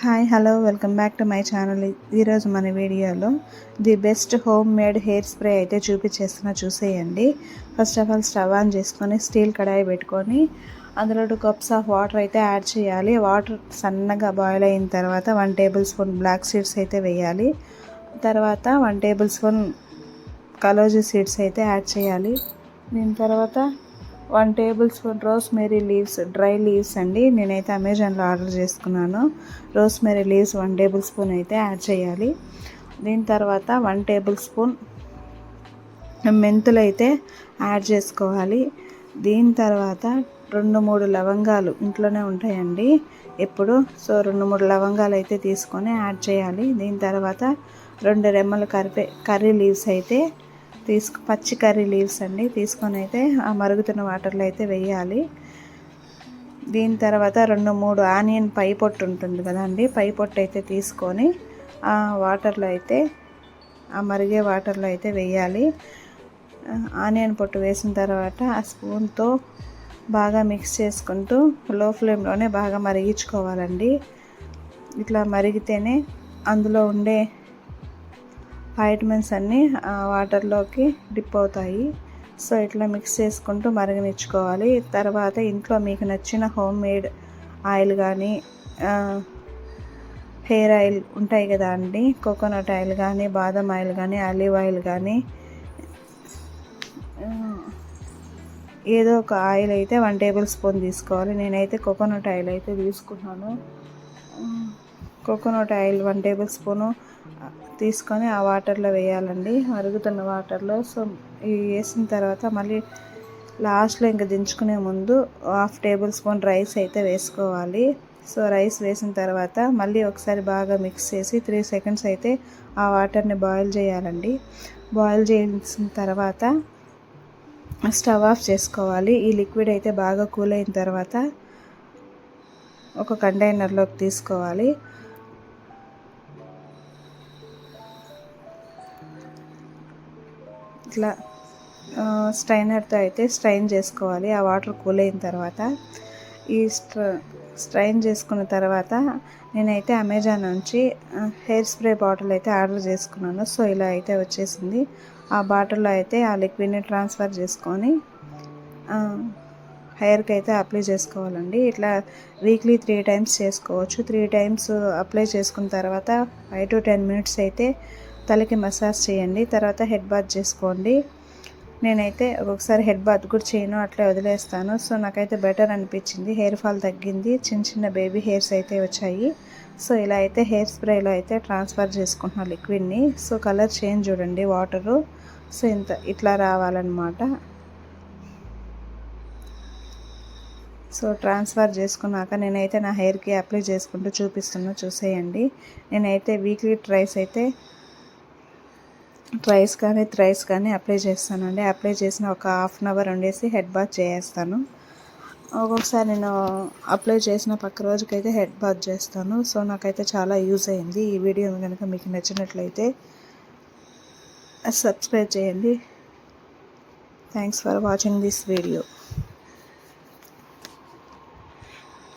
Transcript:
Hi hello welcome back to my channel. ఈరోజు మన వీడియోలో the best home made hair spray అయితే చూసేయండి. First of all stove on చేసుకొని స్టీల్ కడాయి పెట్టుకొని అందులో 2 కప్స్ ఆఫ్ వాటర్ అయితే యాడ్ చేయాలి. వాటర్ సన్నగా బాయిల్ అయిన తర్వాత 1 టేబుల్ స్పూన్ బ్లాక్ సీడ్స్ అయితే వేయాలి. తర్వాత 1 టేబుల్ స్పూన్ కలోజీ సీడ్స్ అయితే యాడ్ చేయాలి. దీని తర్వాత 1 table spoon rosemary leaves, dry leaves అండి. నేనైతే అమెజాన్లో ఆర్డర్ చేసుకున్నాను. రోస్మేరీ లీవ్స్ 1 టేబుల్ స్పూన్ అయితే యాడ్ చేయాలి. దీని తర్వాత 1 టేబుల్ స్పూన్ మెంతులు అయితే యాడ్ చేసుకోవాలి. దీని తర్వాత 2-3 లవంగాలు ఇంట్లోనే ఉంటాయండి ఎప్పుడు. సో 2-3 లవంగాలు అయితే తీసుకొని యాడ్ చేయాలి. దీని తర్వాత 2 రెమ్మల కర్రీ లీవ్స్ అయితే పచ్చి కర్రీ లీవ్స్ అండి తీసుకొని అయితే ఆ మరుగుతున్న వాటర్లో అయితే వేయాలి. దీని తర్వాత 2-3 ఆనియన్ పై పొట్టు ఉంటుంది కదండి, పై పొట్టు అయితే తీసుకొని ఆ వాటర్లో అయితే ఆ మరిగే వాటర్లో అయితే వేయాలి. ఆనియన్ పొట్టు వేసిన తర్వాత ఆ స్పూన్తో బాగా మిక్స్ చేసుకుంటూ లో ఫ్లేమ్లోనే బాగా మరిగించుకోవాలండి. ఇట్లా మరిగితేనే అందులో ఉండే వైటమిన్స్ అన్నీ ఆ వాటర్లోకి డిప్ అవుతాయి. సో ఇట్లా మిక్స్ చేసుకుంటూ మరగనిచ్చుకోవాలి. తర్వాత ఇంట్లో మీకు నచ్చిన హోమ్ మేడ్ ఆయిల్ కానీ హెయిర్ ఆయిల్ ఉంటాయి కదా అండి, కోకోనట్ ఆయిల్ కానీ, బాదం ఆయిల్ కానీ, ఆలివ్ ఆయిల్ కానీ, ఏదో ఒక ఆయిల్ అయితే 1 టేబుల్ స్పూన్ తీసుకోవాలి. నేనైతే కోకోనట్ ఆయిల్ అయితే తీసుకున్నాను. కోకోనట్ ఆయిల్ 1 టేబుల్ స్పూను తీసుకొని ఆ వాటర్లో వేయాలండి, మరుగుతున్న వాటర్లో. సో ఇవి వేసిన తర్వాత మళ్ళీ లాస్ట్లో ఇంకా దించుకునే ముందు 1/2 టేబుల్ స్పూన్ రైస్ అయితే వేసుకోవాలి. సో రైస్ వేసిన తర్వాత మళ్ళీ ఒకసారి బాగా మిక్స్ చేసి 3 సెకండ్స్ అయితే ఆ వాటర్ని బాయిల్ చేయాలండి. బాయిల్ చేసిన తర్వాత స్టవ్ ఆఫ్ చేసుకోవాలి. ఈ లిక్విడ్ అయితే బాగా కూల్ అయిన తర్వాత ఒక కంటైనర్లోకి తీసుకోవాలి. ఇట్లా స్ట్రైనర్తో అయితే స్ట్రైన్ చేసుకోవాలి. ఆ వాటర్ కూల్ అయిన తర్వాత ఈ స్ట్రైన్ చేసుకున్న తర్వాత నేనైతే అమెజాన్ నుంచి హెయిర్ స్ప్రే బాటిల్ అయితే ఆర్డర్ చేసుకున్నాను. సో ఇలా అయితే వచ్చేసింది. ఆ బాటిల్లో అయితే ఆ లిక్విడ్ని ట్రాన్స్ఫర్ చేసుకొని హెయిర్కి అయితే అప్లై చేసుకోవాలండి. ఇట్లా వీక్లీ 3 టైమ్స్ చేసుకోవచ్చు. 3 టైమ్స్ అప్లై చేసుకున్న తర్వాత 5 to 10 మినిట్స్ అయితే తలకి మసాజ్ చేయండి. తర్వాత హెడ్ బాత్ చేసుకోండి. నేనైతే ఒక్కొక్కసారి హెడ్ బాత్ కూడా చేయను, అట్లే వదిలేస్తాను. సో నాకైతే బెటర్ అనిపించింది, హెయిర్ ఫాల్ తగ్గింది, చిన్న బేబీ హెయిర్స్ అయితే వచ్చాయి. సో ఇలా అయితే హెయిర్ స్ప్రేలో అయితే ట్రాన్స్ఫర్ చేసుకుంటున్నాను లిక్విడ్ని. సో కలర్ చేంజ్ చూడండి వాటరు. సో ఇట్లా రావాలన్నమాట. సో ట్రాన్స్ఫర్ చేసుకున్నాక నేనైతే నా హెయిర్కి అప్లై చేసుకుంటూ చూసేయండి. నేనైతే వీక్లీ ట్రైస్ కానీ అప్లై చేస్తానండి. అప్లై చేసిన ఒక 1/2 అవర్ ఉండేసి హెడ్ బాత్ చేస్తాను. ఒక్కొక్కసారి నేను అప్లై చేసిన పక్క రోజుకైతే హెడ్ బాత్ చేస్తాను. సో నాకైతే చాలా యూజ్ అయింది. ఈ వీడియో కనుక మీకు నచ్చినట్లయితే సబ్స్క్రైబ్ చేయండి. Thanks for watching this video.